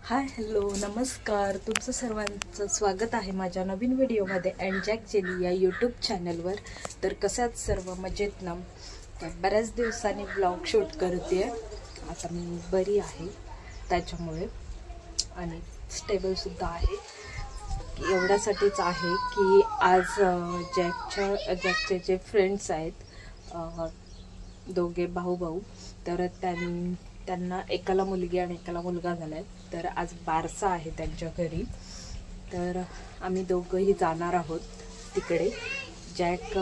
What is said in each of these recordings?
Hi hello नमस्कार, तुमचं सर्वांचं स्वागत आहे माझ्या नवीन व्हिडिओमध्ये अँड जॅक जेली या यूट्यूब चॅनलवर. तर कशात सर्व मजेत ना. तर बऱ्याच दिवसांनी ब्लॉग शूट करते. आता मी बरी आहे त्याच्यामुळे आणि स्टेबलसुद्धा आहे. एवढ्यासाठीच आहे की आज जॅकचे जे फ्रेंड्स आहेत दोघे भाऊ तर त्यांना एकाला मुलगी आणि एकाला मुलगा झाला आहे. तर आज बारसा आहे त्यांच्या घरी. तर आम्ही दोघंही जाणार आहोत तिकडे. जॅक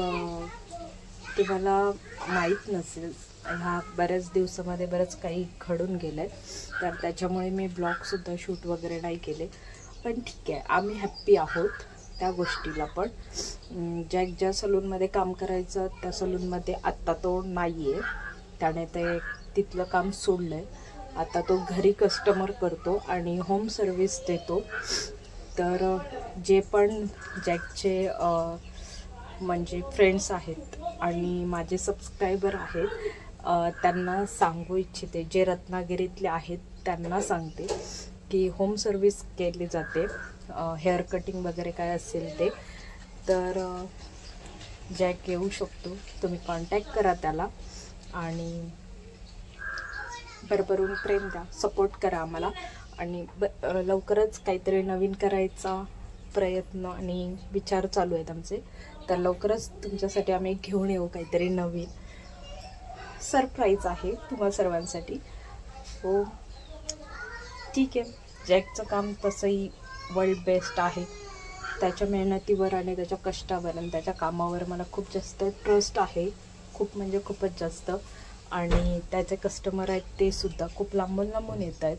तुम्हाला माहीत नसेल, ह्या बऱ्याच दिवसामध्ये बरंच काही घडून गेलं आहे. तर त्याच्यामुळे मी ब्लॉगसुद्धा शूट वगैरे नाही केले. पण ठीक आहे, आम्ही हॅप्पी आहोत त्या गोष्टीला. पण जॅक ज्या सलूनमध्ये काम करायचं त्या सलूनमध्ये आत्ता तो नाही आहे. त्याने तिथलं काम सोडलं आहे. आता तो घरी कस्टमर करतो आणि होम सर्विस देतो. तर जे पण जॅकचे म्हणजे फ्रेंड्स आहेत आणि माझे सबस्क्रायबर आहेत त्यांना सांगू इच्छिते, जे रत्नागिरीतले आहेत त्यांना सांगते की होम सर्विस केली जाते. हेअर कटिंग वगैरे काय असेल ते. तर जॅक येऊ शकतो, तुम्ही कॉन्टॅक्ट करा त्याला आणि भरभरून प्रेम द्या, सपोर्ट करा आम्हाला. आणि लवकरच काहीतरी नवीन करायचा प्रयत्न आणि विचार चालू आहेत आमचे. तर लवकरच तुमच्यासाठी आम्ही घेऊन येऊ काहीतरी नवीन. सरप्राईज आहे तुम्हा सर्वांसाठी. हो ठीक आहे. जॅकचं काम तसंही वर्ल्ड बेस्ट आहे. त्याच्या मेहनतीवर आणि त्याच्या कष्टावर आणि त्याच्या कामावर मला खूप जास्त ट्रस्ट आहे. खूप म्हणजे खूपच जास्त. आणि त्याचे कस्टमर आहेत ते सुद्धा खूप लांबून येत आहेत.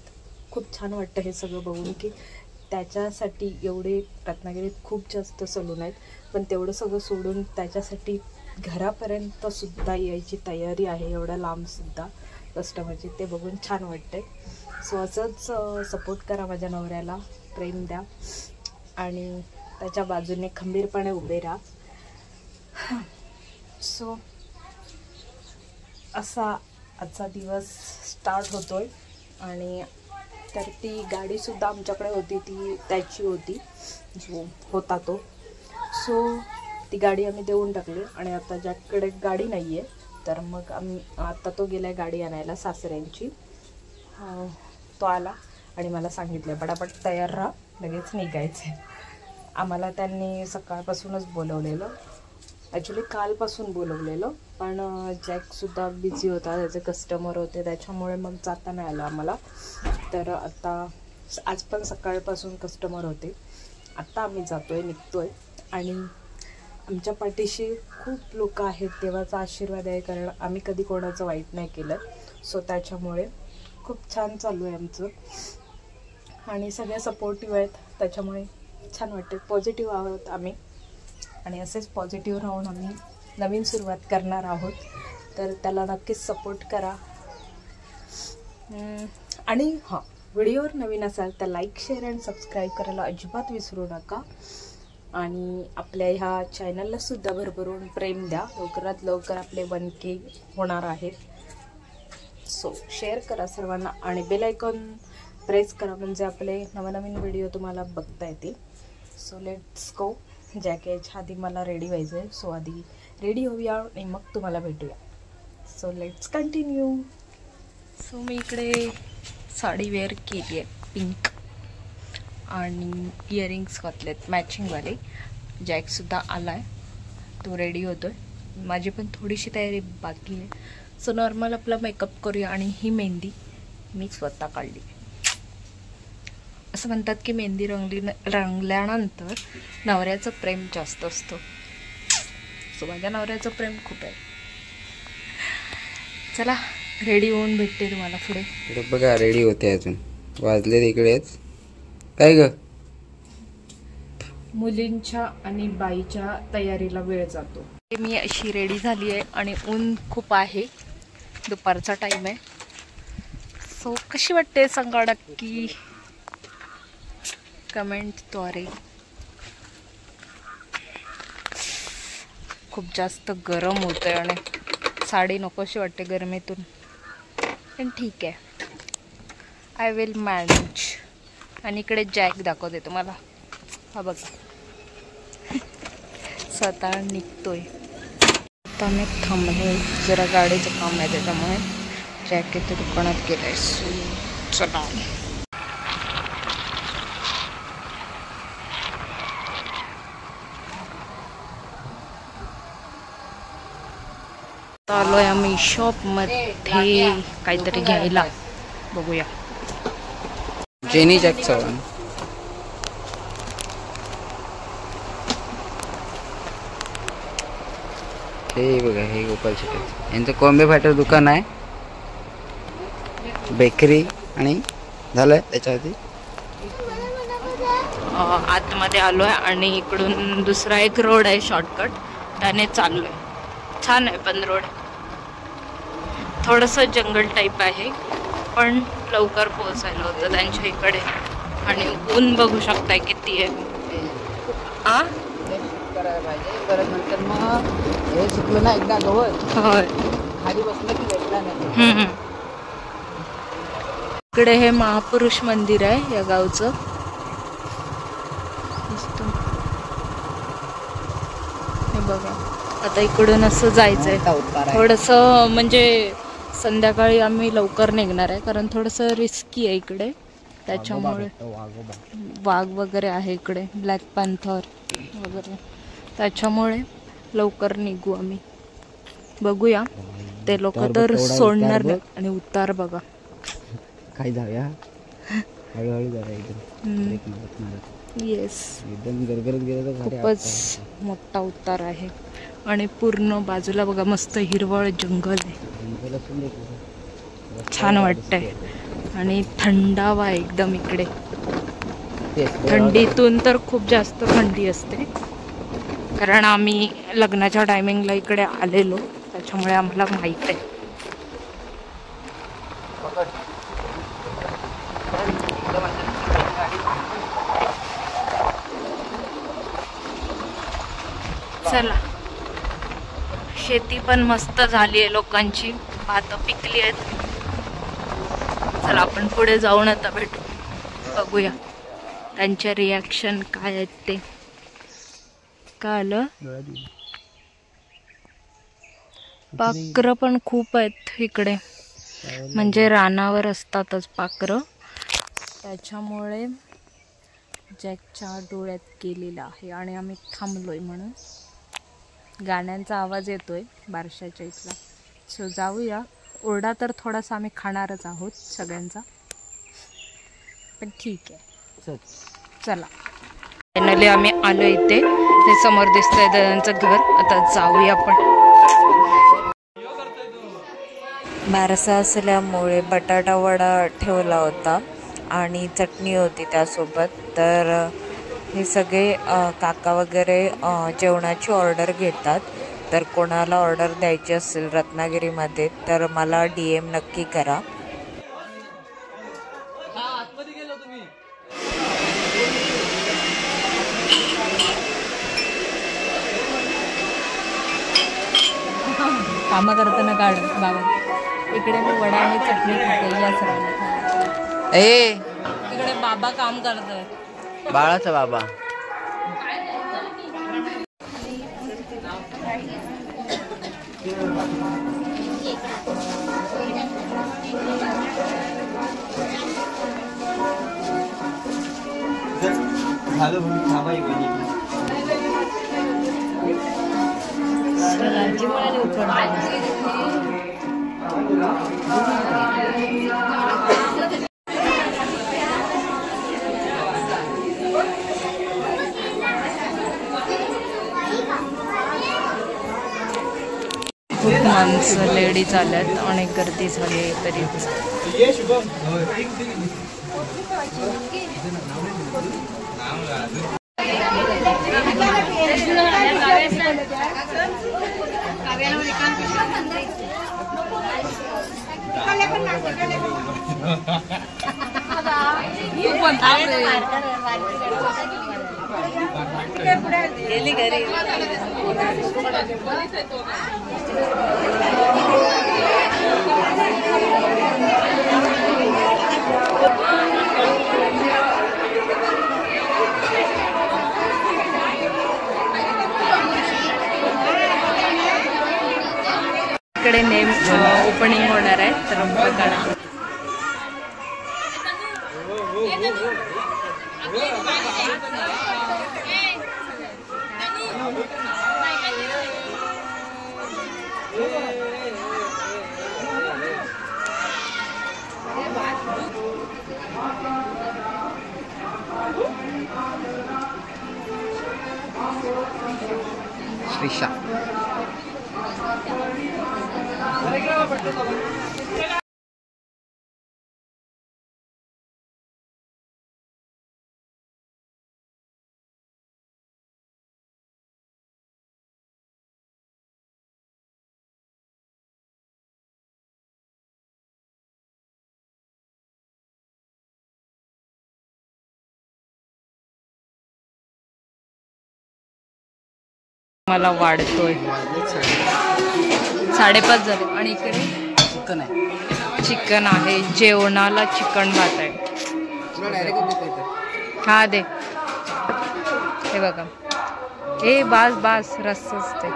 खूप छान वाटतं हे सगळं बघून की त्याच्यासाठी एवढे रत्नागिरीत खूप जास्त सलून आहेत, पण तेवढं सगळं सोडून त्याच्यासाठी घरापर्यंतसुद्धा यायची तयारी आहे, एवढ्या लांबसुद्धा कस्टमरची. ते बघून छान वाटतं. सो असंच सपोर्ट करा माझ्या नवऱ्याला, प्रेम द्या आणि त्याच्या बाजूने खंबीरपणे उभे राहा. सो असा आजचा दिवस स्टार्ट होतोय. आणि तर ती गाडीसुद्धा आमच्याकडे होती, ती त्याची होती जो होता तो. सो ती गाडी आम्ही देऊन टाकली आणि आता ज्याकडे गाडी नाही आहे तर मग आता तो गेला आहे गाडी आणायला सासऱ्यांची. तो आला आणि मला सांगितलं पटापट तयार राहा, लगेच निघायचं आहे. आम्हाला त्यांनी सकाळपासूनच बोलवलेलं, ॲक्च्युली कालपासून बोलवलेलं, पण जॅकसुद्धा बिझी होता, त्याचे कस्टमर होते, त्याच्यामुळे मग जाता नाही आलं आम्हाला. तर आता आज पण सकाळपासून कस्टमर होते. आत्ता आम्ही निघतोय आणि आमच्या पाठीशी खूप लोक आहेत. देवाचा आशीर्वाद आहे, कारण आम्ही कधी कोणाचं वाईट नाही केलं. सो त्याच्यामुळे खूप छान चालू आहे आमचं आणि सगळे सपोर्टिव्ह आहेत. त्याच्यामुळे छान वाटते. पॉझिटिव्ह आहोत आम्ही आणि असेच पॉझिटिव्ह राहून आम्ही नवीन सुरुवात करणार आहोत. तर त्याला नक्कीच सपोर्ट करा. आणि हां, व्हिडिओवर नवीन असाल तर लाईक, शेअर अँड सबस्क्राईब करायला अजिबात विसरू नका. आणि आपल्या ह्या चॅनललासुद्धा भरभरून प्रेम द्या. लवकरात लवकर आपले 1K होणार आहेत. सो शेअर करा सर्वांना आणि बेल आयकॉन प्रेस करा, म्हणजे आपले नवनवीन व्हिडिओ तुम्हाला बघता येतील. So let's go. जॅक यायच्या आधी मला रेडी व्हायचं आहे. सो आधी रेडी होऊया आणि मग तुम्हाला भेटूया. So let's continue. सो मी इकडे साडी वेअर केली आहे, पिंक, आणि इयरिंग्स घातलेत मॅचिंगवाले. जॅकसुद्धा आला आहे, तो रेडी होतो आहे. माझी पण थोडीशी तयारी बाकी आहे. सो नॉर्मल आपला मेकअप करूया. आणि ही मेहंदी मी स्वतः काढली. असं म्हणतात की मेहंदी रंगल्यानंतर नवऱ्याचं प्रेम जास्त असतं. सो माझ्या नवऱ्याचं प्रेम खूप आहे. चला रेडी होऊन भेटते तुम्हाला पुढे. बघा रेडी होते, अजून वाजले तिकडेच. काय ग, मुलींच्या आणि बाईच्या तयारीला वेळ जातो. मी अशी रेडी झाली आहे आणि ऊन खूप आहे, दुपारचा टाईम आहे. सो कशी वाटते सांगा नक्की कमेंटद्वारे. खूप जास्त गरम होतं आहे आणि साडी नकोशी वाटते गरमीतून, पण ठीक आहे, आय विल मॅनेज. आणि इकडे जॅक दाखवते तुम्हाला. हा बघा स्वतः निघतोय. आता मी थांबले, जरा गाडीचं काम आहे त्याच्यामुळे जॅक इथे दुकानात गेलाय. चला आलोय आम्ही शॉप मध्ये काहीतरी घ्यायला. बघूया. Jenny jack Chavan. हे बघा, हे गोपाल शेट्टी यांचं कॉम्बे फायटर दुकान आहे, बेकरी आणि झालंय त्याच्यावरती. आतमध्ये आलोय आणि इकडून दुसरा एक रोड आहे शॉर्टकट, त्याने चाललोय. छान आहे पण रोड, थोडंसं जंगल टाईप आहे पण लवकर पोहोचायला होतं त्यांच्या इकडे. आणि ऊन बघू शकताय किती आहे. परत नंतर मग हे शिकलो ना एकदा गवत होय, खाली बसलं की भेटला नाही. इकडे हे महापुरुष मंदिर आहे या गावचं. हे बघा, आता इकडून असं जायचंय. थोडंसं म्हणजे संध्याकाळी आम्ही लवकर निघणार आहे कारण थोडंसं रिस्की आहे इकडे, त्याच्यामुळे. वाघ वगैरे आहे इकडे, ब्लॅक पॅन्थर वगैरे, त्याच्यामुळे लवकर निघू आम्ही. बघूया, ते लोक तर सोडणार नाही. आणि उतार बघा, काय जाऊया हळूहळू जाऊया एकदम. येस, एकदम गरगरत गेलं तर खूपच मोठा उतार आहे. आणि पूर्ण बाजूला बघा मस्त हिरवळ जंगल आहे, छान वाटतंय. आणि थंडावा एकदम इकडे. थंडीतून तर खूप जास्त थंडी असते कारण आम्ही लग्नाच्या टायमिंगला इकडे आलेलो, त्याच्यामुळे आम्हाला माहित आहे. चला, शेती पण मस्त झाली आहे लोकांची, भातं पिकली आहेत. चला आपण पुढे जाऊन आता भेटू, बघूया त्यांचे रिॲक्शन काय आहेत ते. काय आलं, पाखरं पण खूप आहेत इकडे, म्हणजे रानावर असतातच पाखरं, त्याच्यामुळे जॅकच्या डोळ्यात गेलेला आहे. आणि आम्ही थांबलोय म्हणून गाण्यांचा आवाज येतोय बारशाच्या इथला. सो जाऊया. ओरडा तर थोडासा आम्ही खाणारच आहोत सगळ्यांचा, पण ठीक आहे. चला, फायनली आम्ही आलो इथे. हे समोर दिसतंय दादांचं घर. आता जाऊया आपण. बारसा असल्यामुळे बटाटा वडा ठेवला होता आणि चटणी होती त्यासोबत. तर हे सगळे काका वगैरे जेवणाची ऑर्डर घेतात. तर कोणाला ऑर्डर द्यायची असेल रत्नागिरीमध्ये तर मला DM नक्की करा. कामं करताना काढ बाबा. इकडे मी वडा आणि चटणी खाते या सरांना. इकडे बाबा काम करतोय, बाळाचा बाबा. खूप माणसं लेडीज आल्यात आणि गर्दी झाली आहे तरी. गेली घरी. आमच्याकडे नेम ओपनिंग होणार आहे, तर बघा. श्रीशा मला वाढतोय. 5:30 झाले आणि इकडे चिकन आहे. चिकन आहे. जेवणाला चिकन भात आहे. हा दे. हे बघा. हे बास रस्साच ते.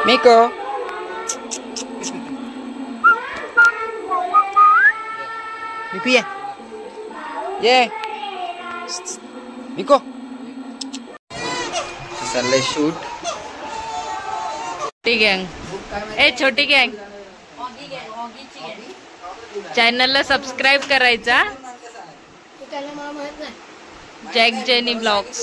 मिको मिको ये मिको चाललंय शूट. छोटी गँग. छोटी गँग चॅनलला सबस्क्राईब करायचा. Jack jenny blogs.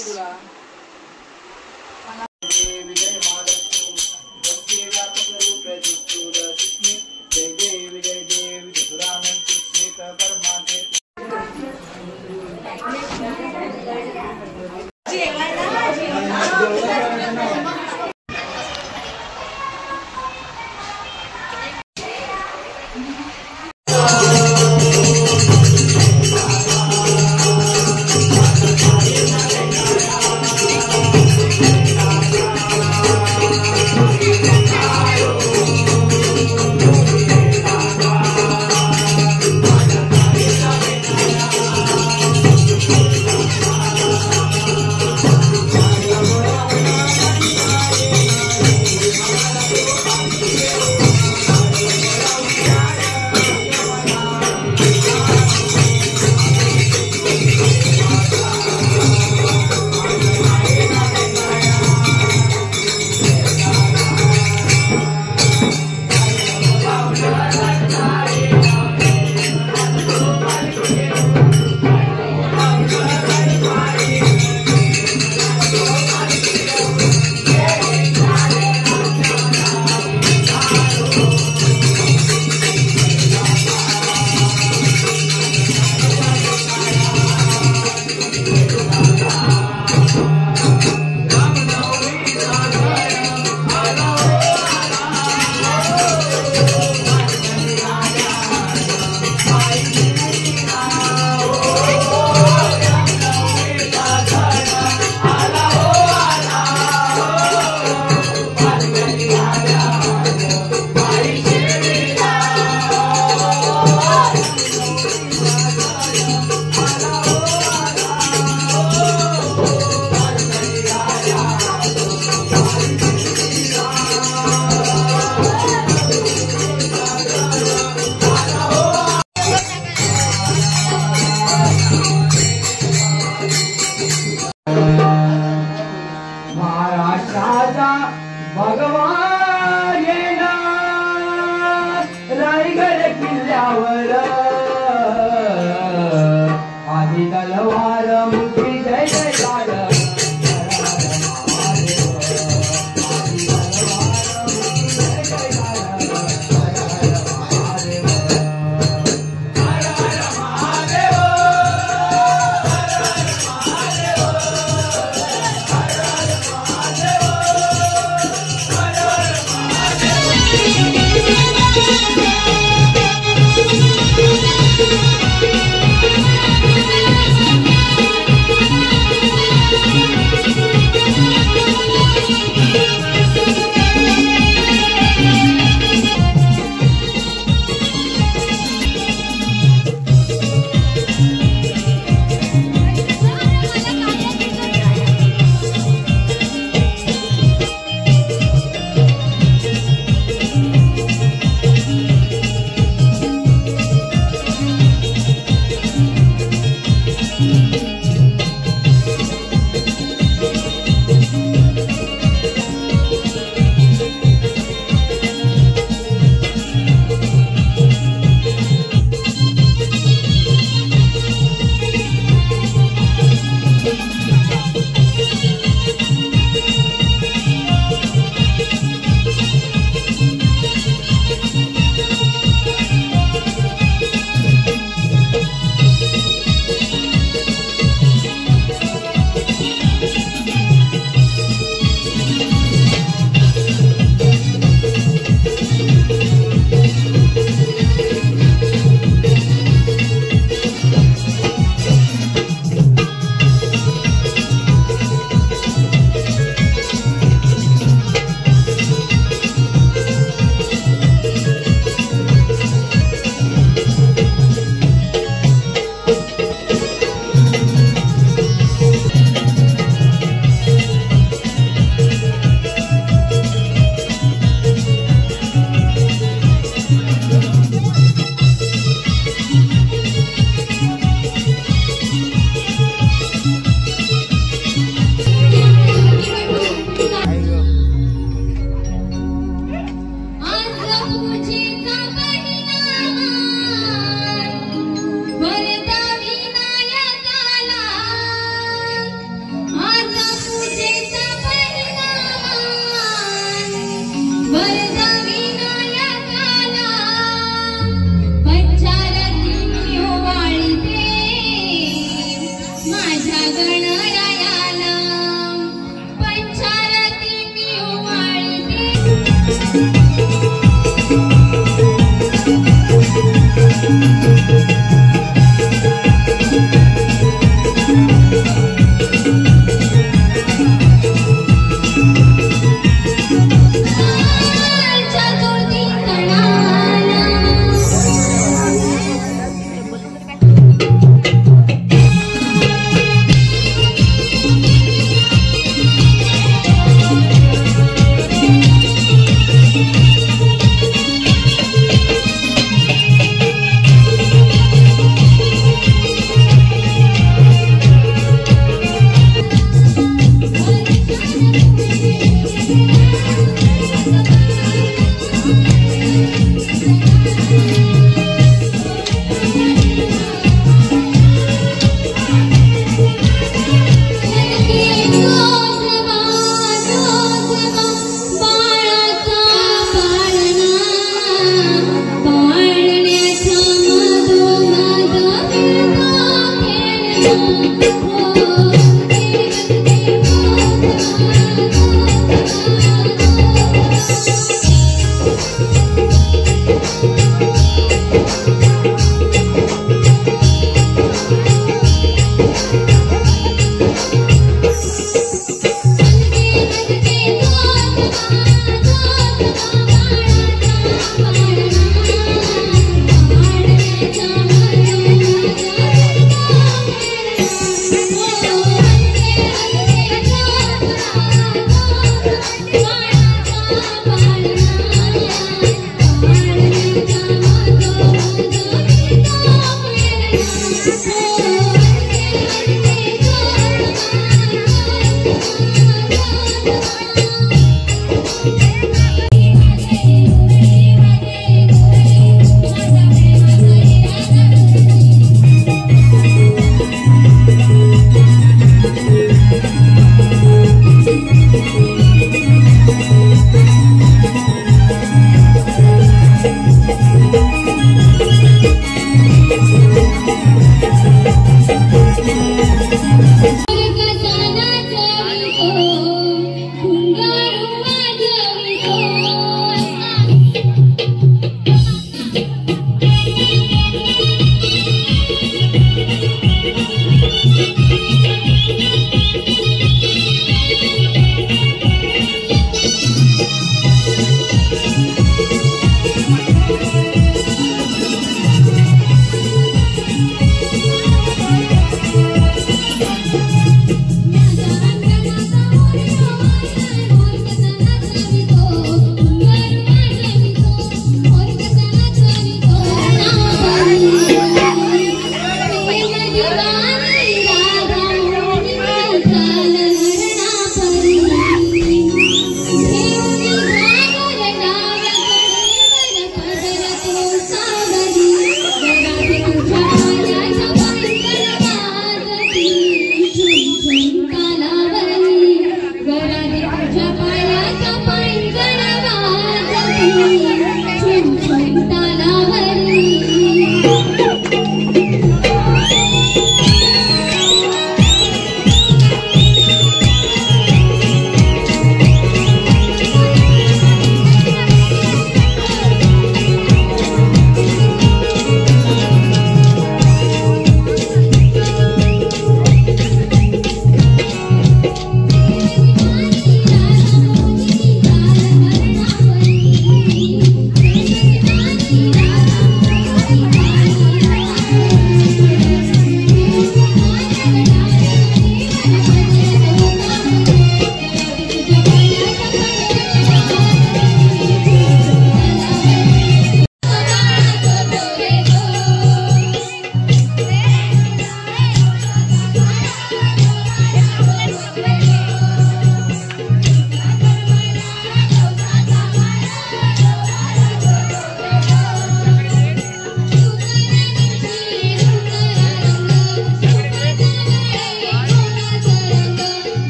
भगवान येणार रायगड किल्ल्यावर आधी तलवार मुठी जय जयकार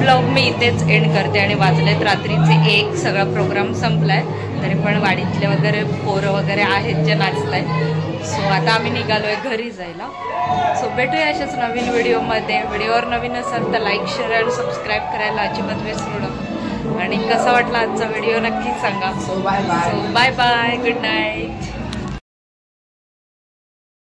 ब्लॉग मी इथेच एंड करते आणि वाजलेत रात्रीचे 1, सगळा प्रोग्राम संपलाय. तरी पण वाडीतले वगैरे पोरं वगैरे आहेत जे नाचताय. सो आता आम्ही निघालोय घरी जायला. सो भेटूया अशाच नवीन व्हिडिओमध्ये. व्हिडिओवर नवीन असाल तर लाईक, शेअर आणि सबस्क्राईब करायला अजिबात विसरू नका. आणि कसा वाटला आजचा व्हिडिओ नक्की सांगा. Bye bye. Bye bye, good night.